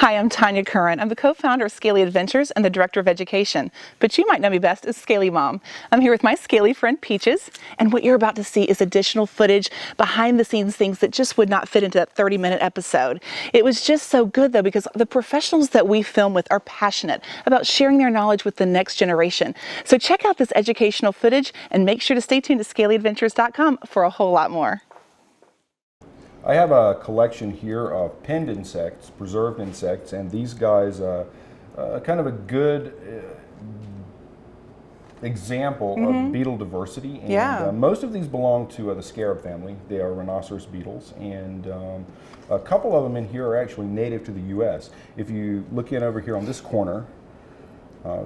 Hi, I'm Tanya Curran. I'm the co-founder of Scaly Adventures and the director of education, but you might know me best as Scaly Mom. I'm here with my Scaly friend Peaches, and what you're about to see is additional footage, behind the scenes things that just would not fit into that 30-minute episode. It was just so good though, because the professionals that we film with are passionate about sharing their knowledge with the next generation. So check out this educational footage and make sure to stay tuned to scalyadventures.com for a whole lot more. I have a collection here of pinned insects, preserved insects, and these guys, kind of a good example of beetle diversity. And most of these belong to the scarab family. They are rhinoceros beetles, and a couple of them in here are actually native to the U.S. If you look in over here on this corner,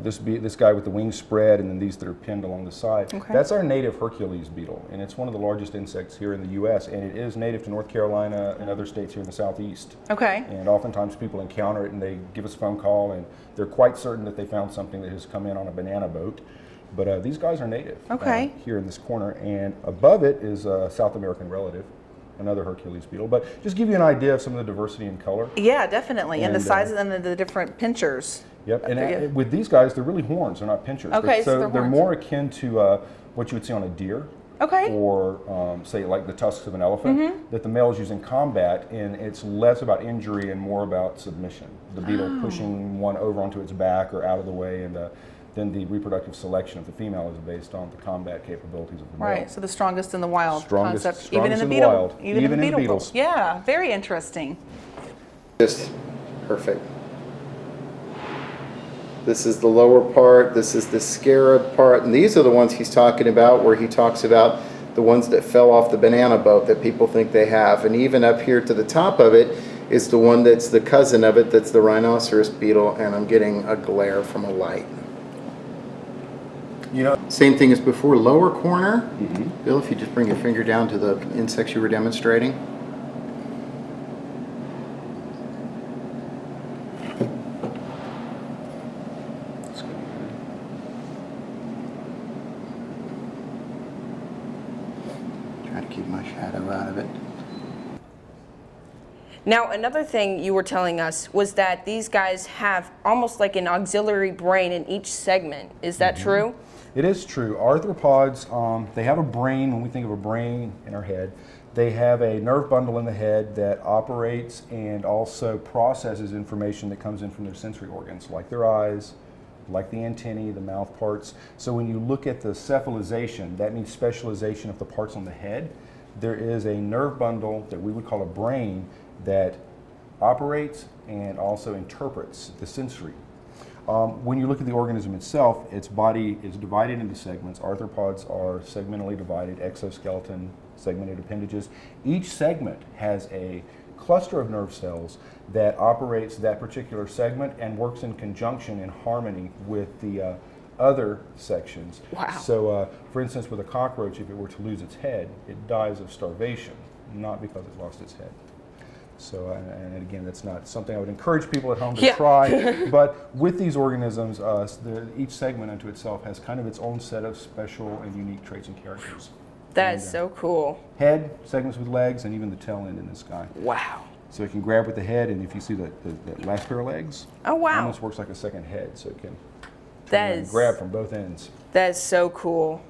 this guy with the wings spread, and then these that are pinned along the side. Okay. That's our native Hercules beetle, and it's one of the largest insects here in the U.S., and it is native to North Carolina and other states here in the southeast. Okay. And oftentimes people encounter it and they give us a phone call, and they're quite certain that they found something that has come in on a banana boat. But these guys are native here in this corner, and above it is a South American relative, another Hercules beetle. But just give you an idea of some of the diversity in color. Yeah, definitely, and the sizes and the different pinchers. Yep, and with these guys, they're really horns, they're not pinchers. Okay, so they're more akin to what you would see on a deer. Okay. Or say like the tusks of an elephant that the male is using in combat, and it's less about injury and more about submission. The beetle pushing one over onto its back or out of the way, and then the reproductive selection of the female is based on the combat capabilities of the male. Right, so the strongest in the wild concept, even in the beetle, even in the beetles. Yeah, very interesting. Just perfect. This is the lower part, this is the scarab part, and these are the ones he's talking about, where he talks about the ones that fell off the banana boat that people think they have. And even up here to the top of it is the one that's the cousin of it, that's the rhinoceros beetle, and I'm getting a glare from a light. You know, same thing as before, lower corner. Bill, if you just bring your finger down to the insects you were demonstrating. Try to keep my shadow out of it. Now, another thing you were telling us was that these guys have almost like an auxiliary brain in each segment. Is that true? It is true. Arthropods, they have a brain. When we think of a brain in our head, they have a nerve bundle in the head that operates and also processes information that comes in from their sensory organs, like their eyes, like the antennae, the mouth parts. So when you look at the cephalization, that means specialization of the parts on the head. There is a nerve bundle that we would call a brain that operates and also interprets the sensory. When you look at the organism itself, its body is divided into segments. Arthropods are segmentally divided, exoskeleton, segmented appendages. Each segment has a cluster of nerve cells that operates that particular segment and works in conjunction, in harmony with the other sections. Wow. So, for instance, with a cockroach, if it were to lose its head, it dies of starvation, not because it lost its head. So, and again, that's not something I would encourage people at home to try, but with these organisms, each segment unto itself has kind of its own set of special and unique traits and characters. That is so cool. Head, segments with legs, and even the tail end in this guy. Wow. So it can grab with the head, and if you see that last pair of legs, it almost works like a second head, so it can grab from both ends. That is so cool.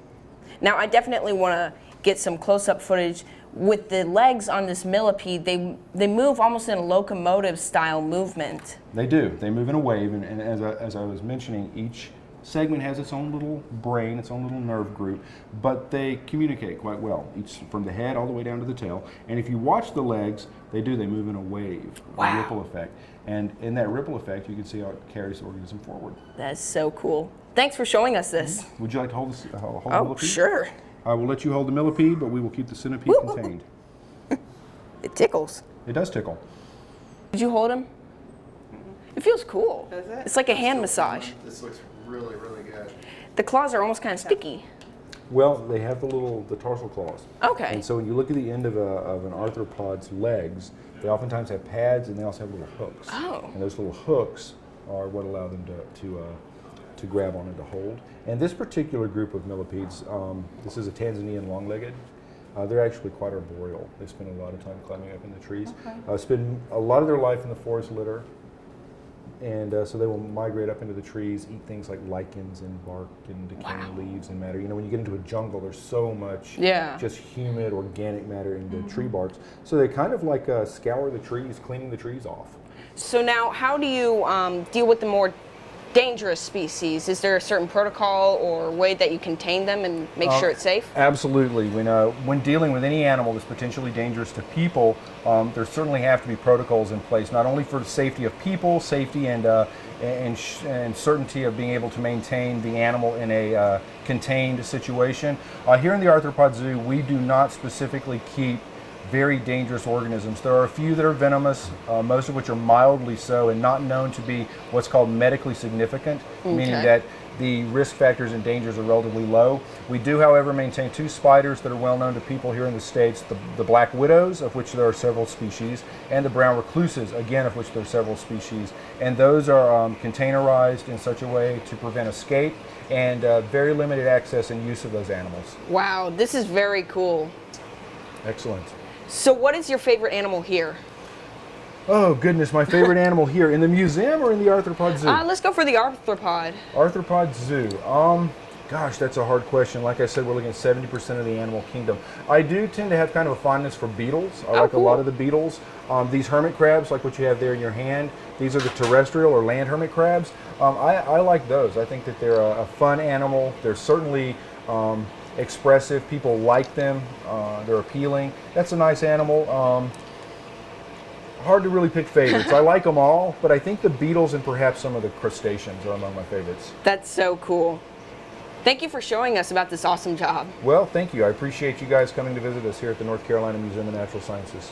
Now, I definitely want to get some close-up footage. With the legs on this millipede, they move almost in a locomotive style movement. They do. They move in a wave, and as I was mentioning, each segment has its own little brain, its own little nerve group, but they communicate quite well, each from the head all the way down to the tail. And if you watch the legs, they move in a wave, a ripple effect. And in that ripple effect, you can see how it carries the organism forward. That's so cool. Thanks for showing us this. Would you like to hold this? Hold the millipede? Sure. I will let you hold the millipede, but we will keep the centipede contained. It tickles. It does tickle. Did you hold him? It feels cool. Does it? It's like a hand massage. This looks really, really good. The claws are almost kind of sticky. Well, they have the tarsal claws. Okay. And so when you look at the end of an arthropod's legs, they oftentimes have pads, and they also have little hooks. Oh. And those little hooks are what allow them to grab on and to hold. And this particular group of millipedes, this is a Tanzanian long-legged. They're actually quite arboreal. They spend a lot of time climbing up in the trees. Spend a lot of their life in the forest litter, And so they will migrate up into the trees, eat things like lichens and bark and decaying leaves and matter. You know, when you get into a jungle, there's so much just humid, organic matter in the tree barks. So they kind of like scour the trees, cleaning the trees off. So now, how do you deal with the more dangerous species? Is there a certain protocol or way that you contain them and make sure it's safe? Absolutely. When dealing with any animal that's potentially dangerous to people, there certainly have to be protocols in place, not only for the safety of people, safety and certainty of being able to maintain the animal in a contained situation. Here in the Arthropod Zoo, we do not specifically keep very dangerous organisms. There are a few that are venomous, most of which are mildly so and not known to be what's called medically significant, meaning that the risk factors and dangers are relatively low. We do, however, maintain 2 spiders that are well known to people here in the States, the black widows, of which there are several species, and the brown recluses, again, of which there are several species. And those are containerized in such a way to prevent escape and very limited access and use of those animals. Wow, this is very cool. Excellent. So what is your favorite animal here? Oh goodness, my favorite animal here in the museum or in the Arthropod Zoo? Let's go for the arthropod. Arthropod Zoo. Gosh, that's a hard question. Like I said, we're looking at 70% of the animal kingdom. I do tend to have kind of a fondness for beetles. I like a lot of the beetles. These hermit crabs, like what you have there in your hand, these are the terrestrial or land hermit crabs. I like those. I think that they're a fun animal. They're certainly expressive. People like them. They're appealing. That's a nice animal. Hard to really pick favorites. I like them all, but I think the beetles and perhaps some of the crustaceans are among my favorites. That's so cool. Thank you for showing us about this awesome job. Well, thank you. I appreciate you guys coming to visit us here at the North Carolina Museum of Natural Sciences.